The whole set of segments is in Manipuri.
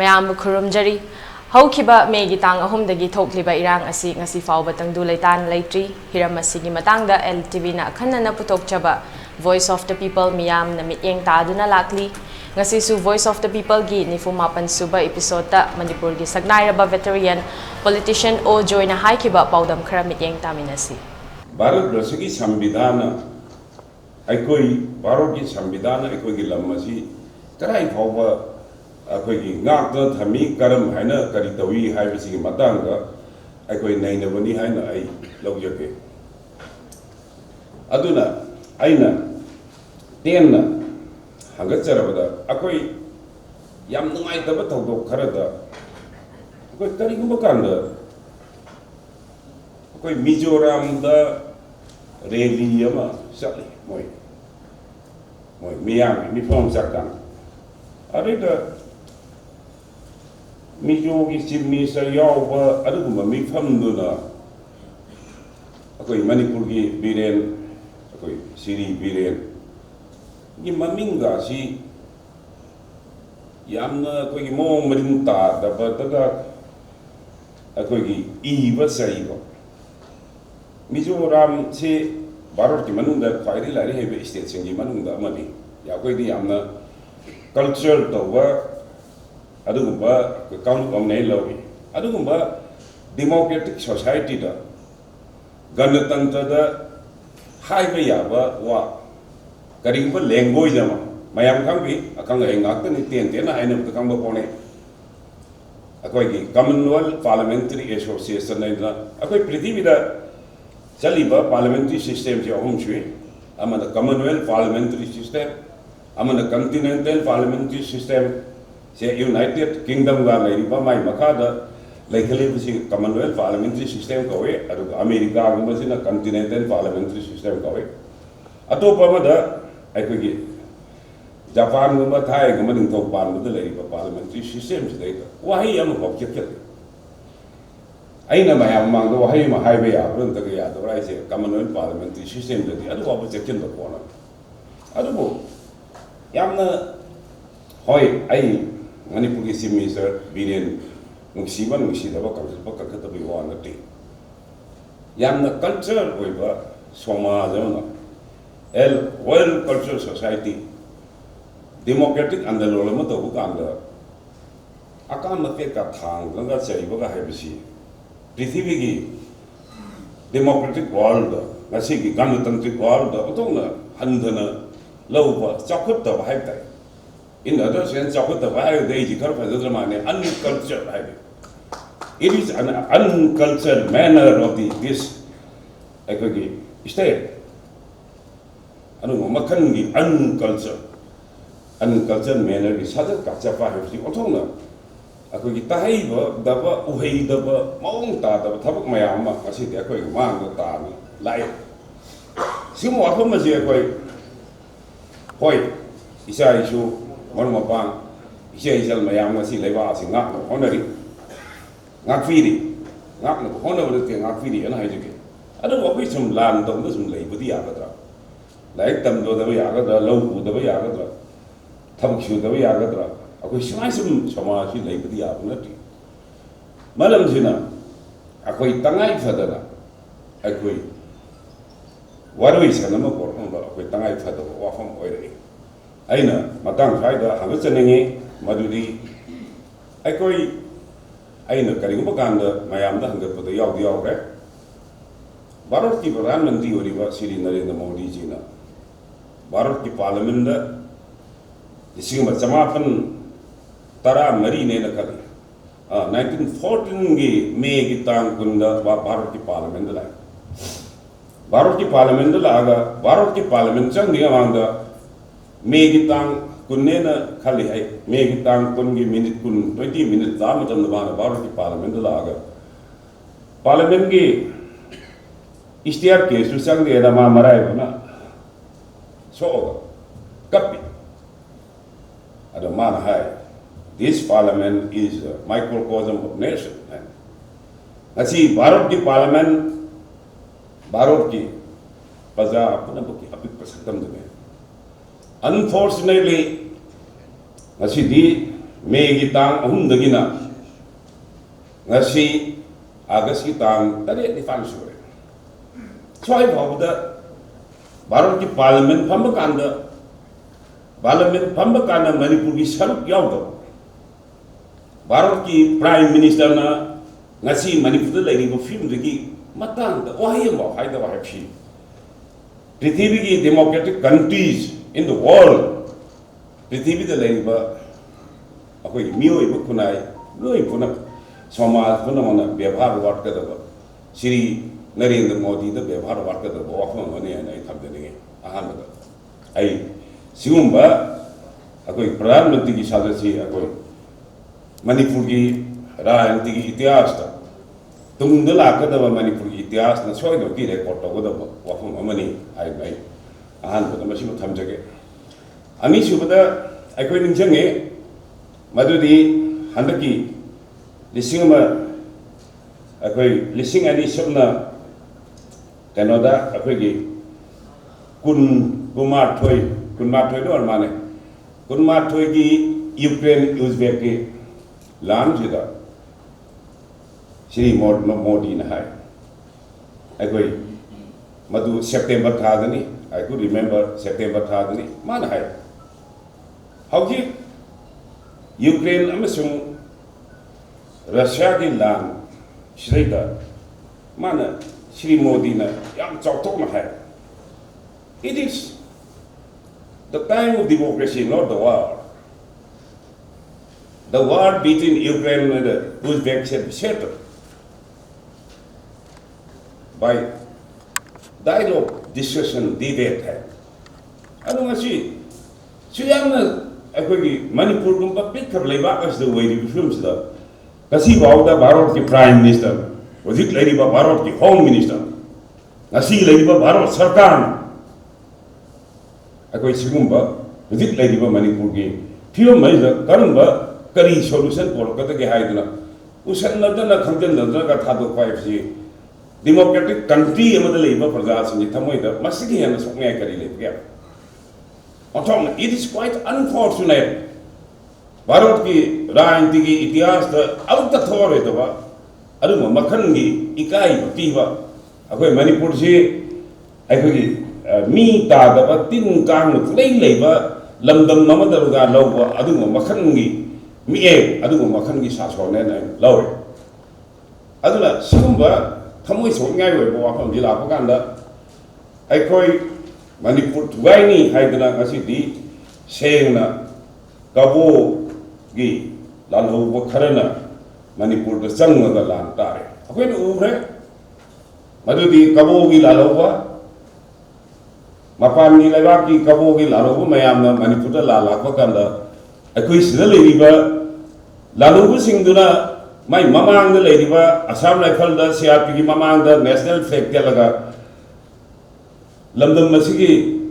mayam khurumjari haukiba megi tang ahumdagi thokliba irang asi ngasi fawba tangdu leitan leitri hiram asigi matangda ELITETV na khanna putokchaba Voice of the People miyam na mityeng taduna lakli ngasi su Voice of the People gi nifumapan suba episode ta Manipur gi sagnairaba veteran politician o join haikiba paudam khara mityeng taminasi Bharat Rasagi Sambidhana Aikoi Bharat ki Sambidhana Aikoi ki lamasi karai phawba Aikoi ngakna thami karam haina kari tawi haibasi matanga Aikoi nainabani haina ai laujake aduna aina tenna hangatjarabada Aikoi yam nungaitaba thawdok kharada Aikoi karigumba kanda Koi Mizoram da rally ama sali moi miyang mi form sakang are da Mizo ki simmi sa yaw ba aduguma mi pham do na koi Manipur ki biren koi siri biren ni maminga si yamna koi mo marinta da ba da koi ki I ba sai ba Mizoram se Bharat ki manungda khwairi lari hebe state singi manungda amani yakoi di yamna culture tawwa adugumba kaun omnei lawi adugumba democratic society da ganatantra da haiba yaba wa karigumba language ama mayam kangbi akang engak ni ten na aina kangba pone akoi ki Commonwealth Parliamentary Association na akoi prithvi da Chaliba parliamentary system je ahum chui amana Commonwealth parliamentary system amana continental parliamentary system se United Kingdom ga leiriba mai makada lekhale bisi Commonwealth parliamentary system kawe adu America ga masina continental parliamentary system kawe atopa mada aikoi Japan ga thai ga mading thok pan da leiriba parliamentary system je wahi am hokchek Aina mayam mang do wahi ma highway ya run ta ya do rai se Commonwealth parliamentary system de adu ba check-in do pona adu bo yamna hoi ai Manipur ki sim minister biren musiban musida ba ka ta bi wa na ti yamna culture oi ba samaj na world cultural society democratic andalol ma to bu kanda akan ma ke ka thang ga chai ba ga hai bisi Prithvi ki democratic world ngasi ki ganatantric world otongna handana lauba chakhut ta hai tai in other sense chakhut ta hai dei ji kar phajadra mane uncultured hai it is an uncultured manner of this ekagi state anu makhan gi uncultured manner gi sajat ka chapa hai si otongna Aku kita hiba daba uhai daba maung ta daba thabak mayam ma asi dia koi mang ta ni lai semua apa masih koi isa isu mon mapang isa isal mayam masih lewa asi ngak no honari ngak firi ngak no honor ke ngak firi ana hai juke ada wapi sum lan dong sum lei budi ya ka lai tam do daba ya ka lau bu daba ya ka thabak shu daba ya ka Aku semaisum sama si lagi beri apa nanti. Malam sina, aku tangai fadana, aku warui sana mau korang aku tangai fadana, wafam oire. Aina matang saya hangat senengi maduri, aku aina kali gumpa kanda mayam dah hangat pada yaw ke. Bharat ki Pradhan Mantri oriba Shri Narendra Modi ji na, Bharat ki Parliament dah, isi macam Tara Mari ne nakali 1914 gi May gi tang kunda Bharat ki Parliament la Bharat ki Parliament la aga Bharat ki Parliament chang dia mangda May gi tang kunne na khali hai May gi tang kun gi minute kun 20 minute da matam na Bharat ki Parliament la aga Parliament gi istiar ke su chang dia na ma marai na so kapi ada mana hai This parliament is a microcosm of nation. Nasi Bharat ki parliament, Bharat ki paza apna buki apik pasakam dene. Unfortunately, nasi di May Gitang Hundagina Nasi August Gitang Tade di Fansure. So I hope that Baraki Parliament Pambakanda Manipur ki Saruk Yaudo Baraki Prime Minister na Nasi Manipur lady go film the Matang the Ohio Haida Wahapshi. Prithivi democratic countries in the world Prithivi the lady Akoi Mio Ibukunai, no Ipuna, Soma Punamana, Bevhar Watka, Siri Narendra Modi, the Bevhar Watka, the Wafan money, and I come the name. I Siumba, Akoi Pran Tiki Sadasi, Akoi Manipuri, Ra and Tiki Itiasta. Tundala Kadava Manipuri Itias, and so I don't get a port of Wafan money, I made a hand with the machine of Tamjake. Anisubada, I couldn't sing Madudi Handaki Lissingama Akoi Lissing Adi Subna Canada Akwegi Kumar Toy or Mane Kumar Toygi Ukraine Uzbeki Lamjida Shri Modi in High Akoi Madu September Thadani, I could remember September Thadani, Manhai. How did Ukraine amasung Russia ki land Shreda mana Shri Modi na yam chawtok na hai. It is the time of democracy, not the war. The war between Ukraine and the Uzbeks had been settled by dialogue, discussion, debate. I don't see. Manipur gumpa pick up labor as the way the films the Kasi Bauda Barot ki Prime Minister, was it Lady Barot ki Home Minister, Nasi Lady Barot Sarkar. Akoi Sigumba, was it Lady Manipur game. Few Maza, Karamba, Kari solution for Kata Haidana, Usan Nadana Kantan Naga Tado 5G. Democratic country among the labor for the Tamoida, Masiki and the Sonia Kari. It is quite unfortunate. Barot ki Ryan Tigi Itias the out the Torre Dava Aduma Makangi Ikai Piva Akoi Manipur Akoi Mi Tada Tin Kang Lay Labor London Namadaruga Lowa Aduma Makangi Mi Aduma Makangi Sason and Lower Adula Sumba Tamoy Songai from Jila Paganda Akoi Manipur Tugaini Haidana Kasidi saying na Gabo Gi Lalo Wakarana Manipur the Sang of the land tare. When Ubre Madudi Gabo Gi Lalowa Mapani Lavaki Gabo Gi Lalowa Mayamna Manipur Lala Wakanda a quiz the Ladiva Lalu Singduna my Mamang the Ladiva Assam Rifle the CRP Mamang the National Flag Delaga London Masigi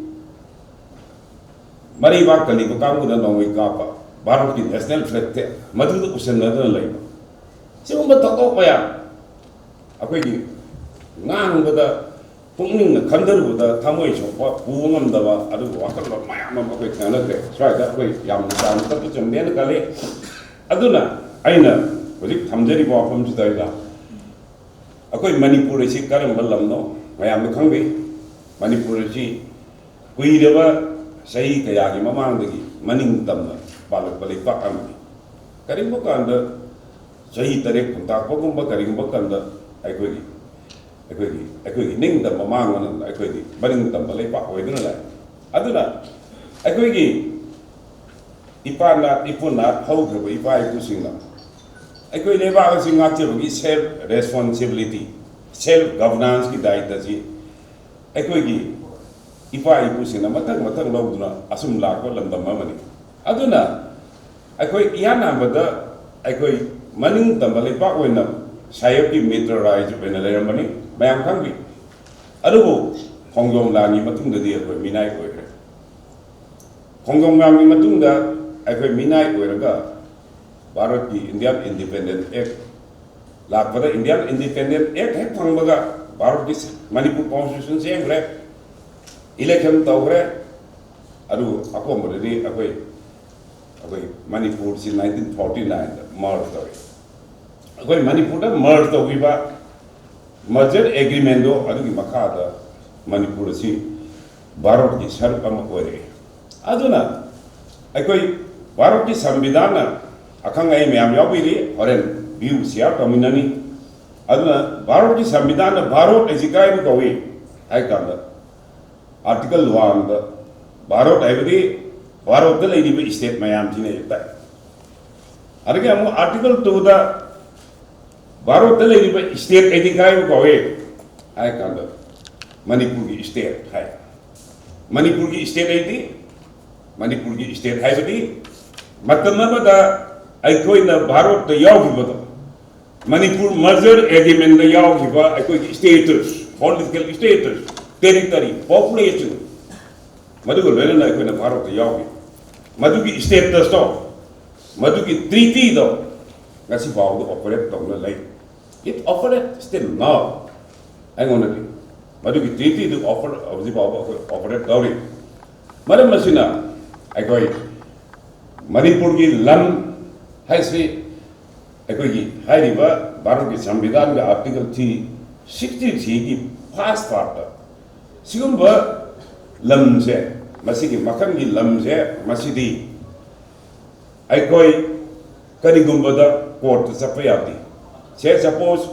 Mariba Kalibu Kamu the Nongi Kapa, Baroki National Flag, Madu Usanada Labor. Simba Tokopaya Akwegi Nan with the Punging the Kandar with the Tamoish of Pungam Dava, Adu Wakam, Mayama Quick Nanate, try that way, Yam San Tapus and Menakale Aduna, Aina, was it Tamjari Wafam to the Akwai Manipur is Karam Balamno, Mayam Kangi. Manipur ji Kuideva Sai Kayagi Mamandagi Maning Tamna Balak Balipa Ambi Karimbokanda Sai Tarek Punta Pogumba Karimbokanda Equigi Ning the Mamangan and Equigi Baring Tambalepa Weduna Aduna Equigi Ipana Ipuna Hoga Ipai Pusina Equileva was in active self responsibility self governance ki daitaji Equigi, if I push in a Matan Loduna, Asum Lako, and the Mamani. Aduna, Equi Yana, but Equi Maning Tambalipa when Sayaki meteorized when a layer money, Mayam Kangi. Adubo, Hongong Lani Matunda, the Minai Quaker. Hongong Lani Matunda, Equi Minai Quaker, Baraki Indian Independent Act. Lakpada Indian Independent Act, Hangbaga. Barokis Manipur Constitution same election tawre adu akomodedi akoi Okay, Manipur in 1949 merged story. Okay, Manipur merged over merger agreement do adugi makada Manipur si Bharat ki sarp ama kore. Aduna okay Bharat ki samvidhana akang ai myam yawiri horen view share dominani aduna Bharat ki samvidhana Bharat ejikai ko wi ai kanda article 1 da Bharat ai Bharat the lady state mayam chine ta arge amu article 2 da Bharat the lady state ejikai ko wi ai kanda Manipur ki state hai Manipur ki state ai Manipur ki state hai badi matanna da aikoi na Bharat the yaw Manipur merger agreement the yaw aikoi status political status territory population Madhu Lena aikoi na Bharat the yaw Madhu ki state the stop Madhu ki treaty do ngasi baw do operate tong na lai it operate still now I want to Madhu ki treaty do operate dawri madam masina aikoi Manipur ki lam hai se aikoi ki hai riba Bharat ki samvidhan ga article 63 ki first part sigumba lam se masigi makam ki lam se masidi aikoi karigumba da court sapayati say suppose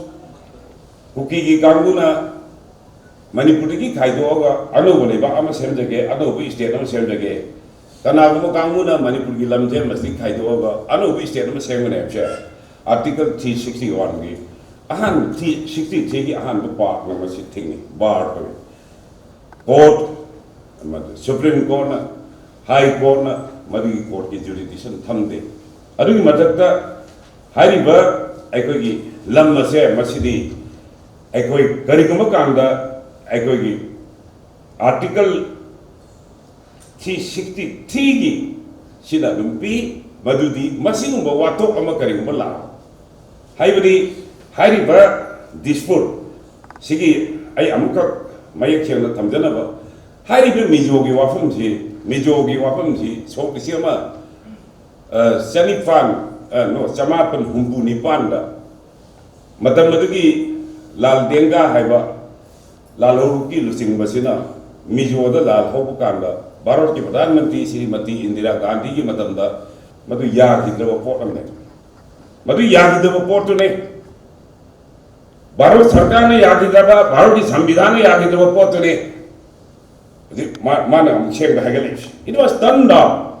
huki ki kanguna Manipur ki khaido ga anu bole ba ama semjage anu bu state ama semjage Tanaguma Kanguna, Manipur Gilam Jam, Masti Kaidoga, Anu State of Seminary, Article 361. Ahan 360 Ahan the part was sitting bar court, Supreme Court, High Court, Madi Court jurisdiction, Thumde. Adu Matata, Hariba, Ekogi, Lamase, Masidi, Ekoi, Karikumakanda, Ekogi, Article 363 gi sida lumpi madudi masingumba wato ama karigumba la haibadi hariba dispute sigi ai amuka mayak chena thamjana ba hariba mijogi wafam si so kisima sanifan no chamapan humbu nipanda madam madugi lal denga haiba laloruki lusing basina mijoda lal hobu kanda Bharat ki Pradhan Mantri Srimati Indira Gandhi ki matamda madu yagidava port amne madu yagidava port ne Bharat Sarkar ne yagidava Bharat ki Samvidhan ne yagidava port ne mana chem hagalish it was done down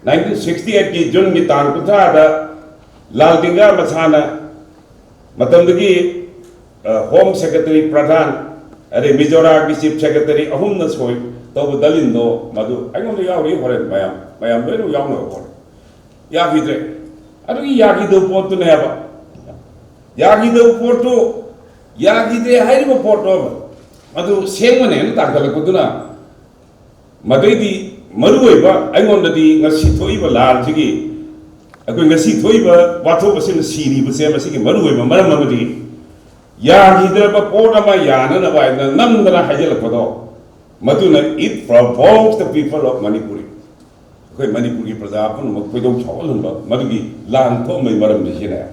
1968 ki June ki tan kutha da Lal Dinga Masana matamda ki Home Secretary Pradhan are Mizoram ki Chief Secretary ahum na soi Tobu Dalindo, Madu, I only yaw referred by a very young one. Yagidre. I don't Yagido Porto never. Yagido Porto, Yagide Haibo Porto. Madu, same one and Takalakuduna. Madedi, Marueva, I want the Nasitoiva large. I going to see Toiva, what was in the sea, but same as Marueva, Maramadi. Yagida Porta Mayana, and Namdana Hajalapado. Maduna, it provokes the people of Manipuri. Okay, Manipuri Pradapun, Mokpedom Cholumba, Madugi, Lan Tome Maram Jina.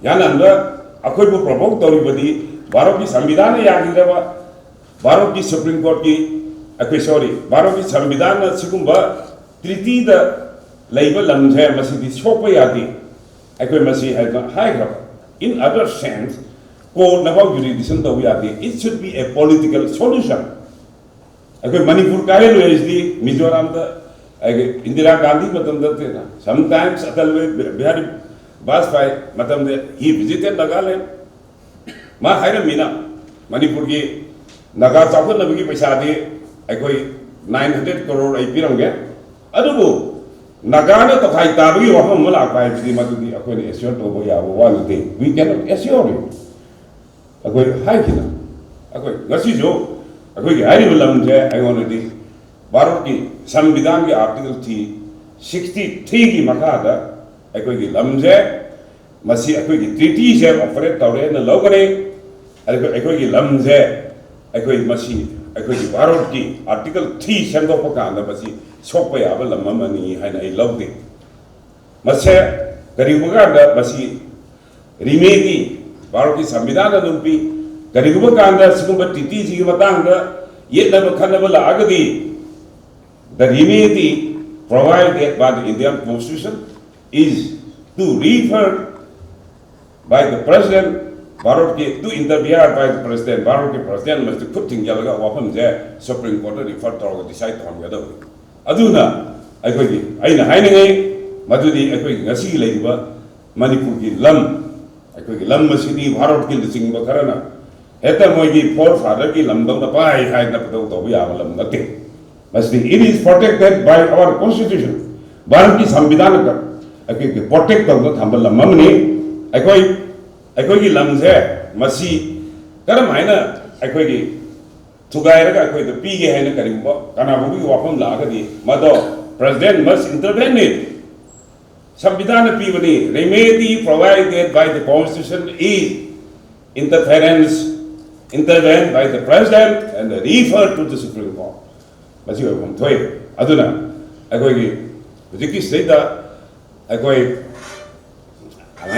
Yananda, Akoibu provoked everybody, Baroki Samvidana Yagidava, Baroki Supreme Court, Baroki Samvidana Sikumba, Triti the label Lamja Masidi Chopayati, Akwemasi has not high. In other sense, it should be a political solution. Manipur Kail is the Mizoram, Indira Gandhi, sometimes Atal Baspai, Matam, he visited Nagaland. Ma Hiramina, Manipur Gi, Nagasaka Navigi Pesadi, Akoi 900 crore a pirange. Adubu, Nagana to Haitabi or Homala by Matuki, Akoni, assure to one thing. We cannot assure you. Akoi Haikina. Akoi Nasijo, Akoi Haribulam, I want to do Baroki, Sambidangi Article 63 Makada, Akoi Lamze, Masi Akoi treaties of Fred Taure and the Logane, Akoi Lamze, Akoi Masi, ꯑꯩꯈꯣꯏꯒꯤ ꯚꯥꯔꯠꯀꯤ ꯑꯥꯔꯇꯤꯀꯜ 3 ꯁꯦꯝꯗꯣꯛꯄ ꯀꯥꯟꯗ ꯃꯁꯤ ꯁꯣꯛꯄ ꯌꯥꯕ ꯂꯝ ꯑꯃꯅꯤ ꯍꯥꯏꯅ ꯑꯩ ꯂꯧꯗꯦ ꯃꯁꯦ ꯀꯔꯤꯒꯨꯝꯕ ꯀꯥꯟꯗ ꯃꯁꯤ ꯔꯤꯃꯦꯗꯤ ꯚꯥꯔꯠꯀꯤ ꯁꯪꯕꯤꯙꯥꯟꯅ ꯑꯗꯨꯝ ꯄꯤ ꯀꯔꯤꯒꯨꯝꯕ ꯀꯥꯟꯗ ꯁꯤꯒꯨꯝꯕ ꯇꯤꯇꯤꯁꯤꯒꯤ ꯃꯇꯥꯡꯗ ꯌꯦꯠꯅꯕ ꯈꯟꯅꯕ ꯂꯥꯛꯑꯒꯗꯤ the remedy provided by the Indian Constitution is to refer by the President to interfere by the President President must put things together wafam je Supreme Court refer to decide on the other aduna aina hainangai madudi ngasi leiba Manipur ki lam masidi Bharat ki lising ba karana eta moigi for father ki lam dong da pai hai na pado to ya lam nate must it is protected by our constitution Bharat ki samvidhan ka protect to thambal lam amni ki lam je masi karam haina ki tugai raga the pige haina karimba kana bu wafam la ga di mado president must intervene it Samvidhana Pivani, remedy provided by the Constitution is intervened by the President and referred to the Supreme Court. But you have come Aduna, Ziki said that I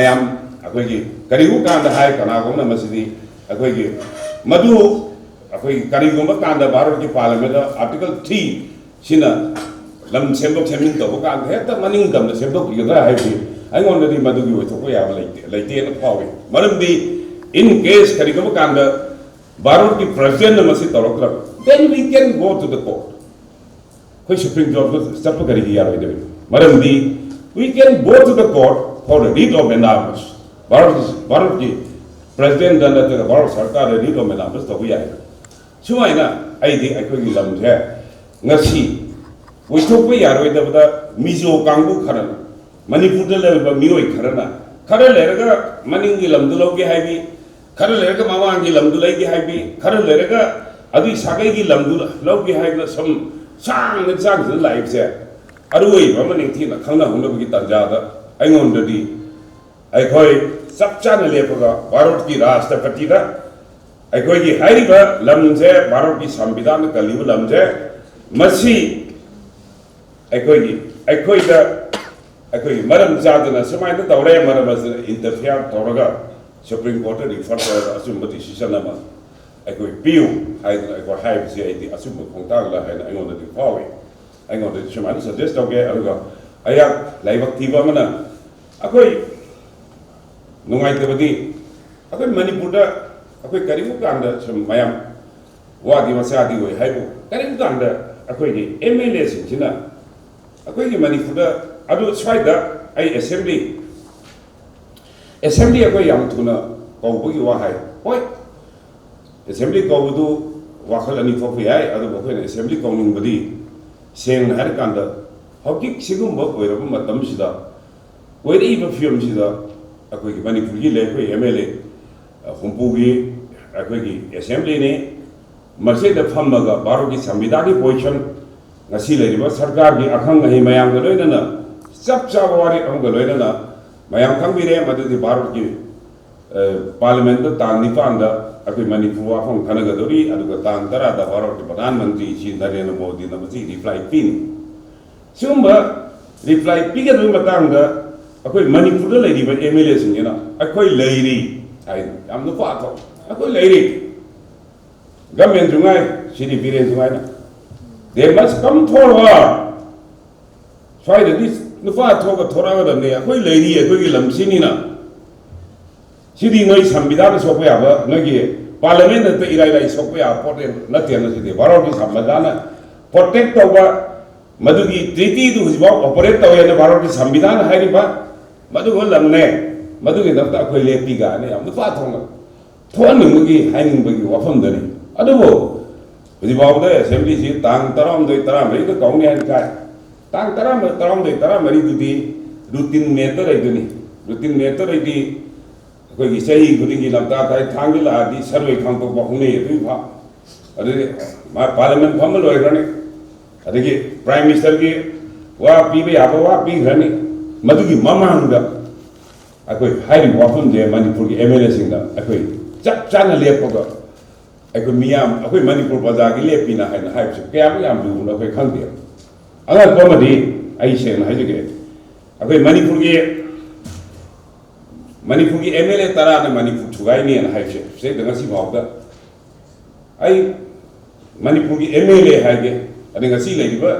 am Karibuka and the High Kanagona Masidi, Madu, Kariguma Kanda Baraki Parliament, Article 3, Shina. Lam sembok semin to bukan heta maning dam sembok kita hai I want to madu gi to ko ya like the power maram di in case kari ko bukan da Bharat ki president masi torok then we can go to the court koi Supreme Court ko sab kari gi ya maram di we can go to the court for a writ of mandamus Bharat ki president dan the Bharat sarkar writ of mandamus to ko ya chuma ina ai di ai ko gi lam je ngasi we took we are with the Mizo Kangu Karan, Manipur level Miroi Karana, Karalega, Maningilam Dulogi Habi, Karalega Mamangi Lamdulagi Habi, Karalega, Adi Sagagi Lamdula, Logi Habi, some sang exams in life there. Arui, Romaning Tina, Kana Hundagita Jada, I own the D. I call it Subchannel Lepoga, Barotki Rasta Katida, I call it Haiba, Lamze, Barotki Sambidan, Kalibu Lamze, Masi. Madam Zadana, so my daughter, Madam interfere Toraga, Supreme Court refer to assume decision. I could pew, I got high the assume Kontagla, and I know that the following. I know that Shaman suggest okay, I have live active mana. I no idea. I Manipur, I Karimukanda, some Mayam, Wadi Masadi, Haibu, Karimukanda, I MLS in China. Akwai Manipur adu swaida ai assembly akwai yam tuna kawbugi wa hai hoi assembly kawbudu wakhal ani fofu yai adu akwai assembly kawning badi seng har kanda hokik sigum ba oiraba matam sida oiri ba film sida akwai Manipur gi le akwai MLA humpugi akwai assembly ne masjid phammaga Bharat ki samvidhani position ngasi leriba sarkar gi akhang ngai mayam ga loinana sab sab wari ang ga loinana mayam khambire madudi Bharat ki parliament da tang nipan da akoi Manipur wa khong thanaga dori aduga tang tara da Bharat ki pradhan mantri Shri Narendra Modi na masi reply pin sumba reply piga du matang da akoi Manipur da leriba MLA singena akoi leiri ai am no pa tho akoi leiri gamen jungai Shri Biren jungai na they must come forward. Try to this. Nufa talk a Torah than they are quite lady, a quick lamsinina. Sitting no Sambidan Sophia, Nagi, Parliament at the Ira Sophia, Portland, nothing, the Bharat is Hamadana, protect over Madugi treaty to his work, operate away the Bharat is Sambidan, Hariba, Madulamne, Madugi Nata Quile Piga, the Fatonga. Tuanugi hanging by you often the Adobo. The assembly is Tang Taram, the Taram, the Kong and Kai. Tang Taram, the Taram, the Taram, routine method. Routine method, I say, good in Lamta, Tangula, the survey come to Bahune, my parliament humble or running. I think Prime Minister, Wa Pibe Abawa, Ping running. Madugi Mamanga. I could highly often there, Manipur, MLS in the Channel Lepoga. ꯑꯩꯈꯣꯏ ꯃꯤꯌꯥꯝ ꯑꯩꯈꯣꯏ ꯃꯅꯤꯄꯨꯔ ꯄ꯭ꯔꯖꯥꯒꯤ ꯂꯦꯞꯄꯤꯅ ꯍꯥꯏꯅ ꯍꯥꯏꯕꯁꯤ ꯀꯌꯥꯃꯨꯛ ꯌꯥꯝ ꯂꯨꯕꯅꯣ ꯑꯩꯈꯣꯏ ꯈꯪꯗꯦ ꯑꯉꯛꯄ ꯑꯃꯗꯤ ꯑꯩ ꯁꯦꯡꯅ ꯍꯥꯏꯖꯒꯦ ꯑꯩꯈꯣꯏ ꯃꯅꯤꯄꯨꯔꯒꯤ MLA 10ꯅ ꯃꯅꯤꯄꯨꯔ ꯊꯨꯒꯥꯏꯅꯦꯅ ꯍꯥꯏꯕꯁꯦ ꯁꯤꯗ ꯉꯁꯤ ꯐꯥꯎꯕꯗ ꯑꯩ ꯃꯅꯤꯄꯨꯔꯒꯤ MLA ꯍꯥꯏꯒꯦ ꯑꯗꯩ ꯉꯁꯤ ꯂꯩꯔꯤꯕ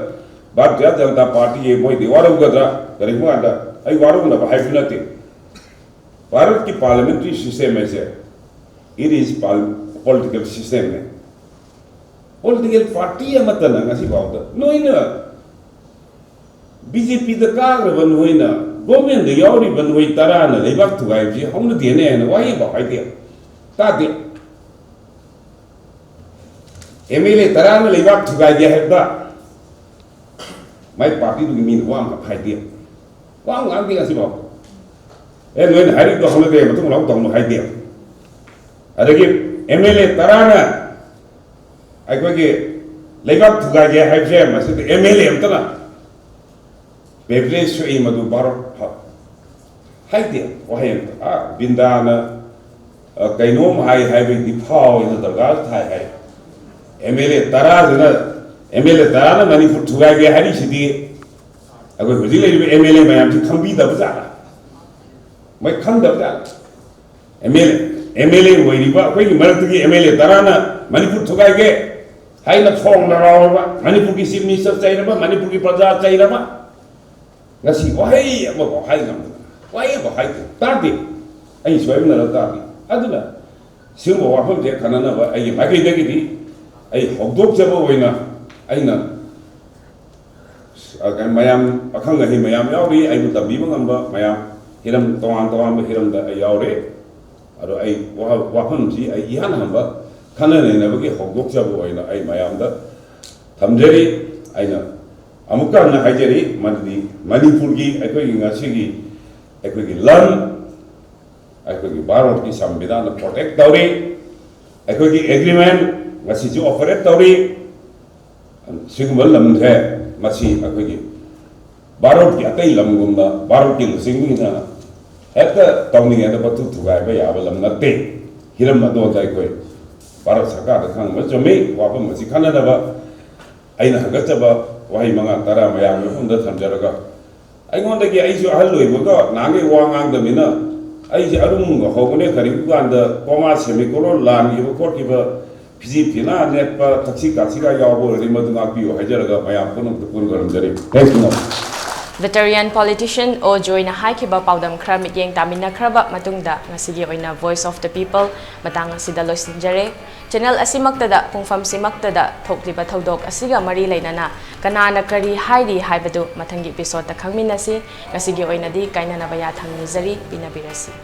ꯚꯥꯔꯇꯤꯌꯥ ꯖꯅꯇꯥ ꯄꯥꯔꯇꯤꯒꯤ ꯃꯣꯏꯗꯤ ꯋꯥꯔꯧꯒꯗ꯭ꯔꯥ ꯀꯔꯤꯒꯨꯝꯕ ꯀꯥꯟꯗ ꯑꯩ ꯋꯥꯔꯧꯅꯕ ꯍꯥꯏꯕꯁꯨ ꯅꯠꯇꯦ भारत की पार्लियामेंट्री सिस्टम है इट इज पॉलिटिकल सिस्टम है पॉलिटिकल पार्टी अमतन ngasi bawda noina BJP da kagraba noina government da yauri ban noi tarana leibak thugai ji hauna dene na wai ba haide ta de MLA tarana leibak thugai ji hebda mai party du min wa ma haide wa ngang de ngasi baw noina hari do hauna de matung lau dong no haide adagi MLA tarana अखोगे लेबाक थुगागे हाइबसे मसे MLA अमतना बेब्रेस सोई मदु बारो हाइदे वहाय आ बिंदाना कैनोम हाइ हाइबे दिफाव इन दरगार थाय हाइ MLA तारा मणिपुर थुगागे हारि सिदि अखो हुजि लेबे MLA मयाम सि खंबि दबजा मै खंग दबजा MLA वइरिबा अखोगी मरतगी MLA ताराना मणिपुर थुगागे हाइना फोंग नरावबा मणिपुर की चीफ मिनिस्टर चाहिरबा मणिपुर की प्रजा चाहिरबा ngasi wahai ama wahai ngam wahai wahai tadi ai soim na tadi aduna singbo wahom je kanana ba ai magi degi di ai hogdok jabo oina aina agan mayam akhang hi mayam yauri ai bu tabi ngamba mayam hiram toan ba hiram da ai yaure aro ai wahom ji ai ihan hamba खाना ने बगे हगदोक जाबो आइना आई मायामदा थमजरी आइना अमुका न हाइजरी मदि मणिपुर की अखोगी ngasiगी अखोगी लन अखोगी भारत की संविधान प्रोटेक्ट तौरी अखोगी एग्रीमेंट ngasi जो ऑपरेट तौरी सिगमल लमथे मसी अखोगी भारत की अतै लमगुमना भारत की लसिंगिना हेत तौनिगे द बतु थुगाय बा याबा लम नते हिरम अदो जाय कोई भारत सरकार खांग मचमे वापम मसी खानदबा आइना हगचबा वहाई मंगा तारा मयाम होंद थमजरगा आइगोंदगी आइसु अहल लोइबो नागे वांगांग दमिना आइजे अरुम होगने करिबुगांद कोमा सेमिकोलो लान इबो कोटिबा फिजी फिना नेटपा तक्सी कासिगा यावबो रिमदुगा पियो हाइजरगा मयाम पुनम पुन गरमजरी thank you Veteran politician o joina haikiba paudam khra mityeng tamina khraba matungda ngasigi oina voice of the people matang asida loisinjare channel asimakta da pungfam simakta da thokliba thodok asiga mari leinana kanana kari hairi haibadu mathangi episode ta khangminasi ngasigi oina di kainana baya thangnizari pinabirasi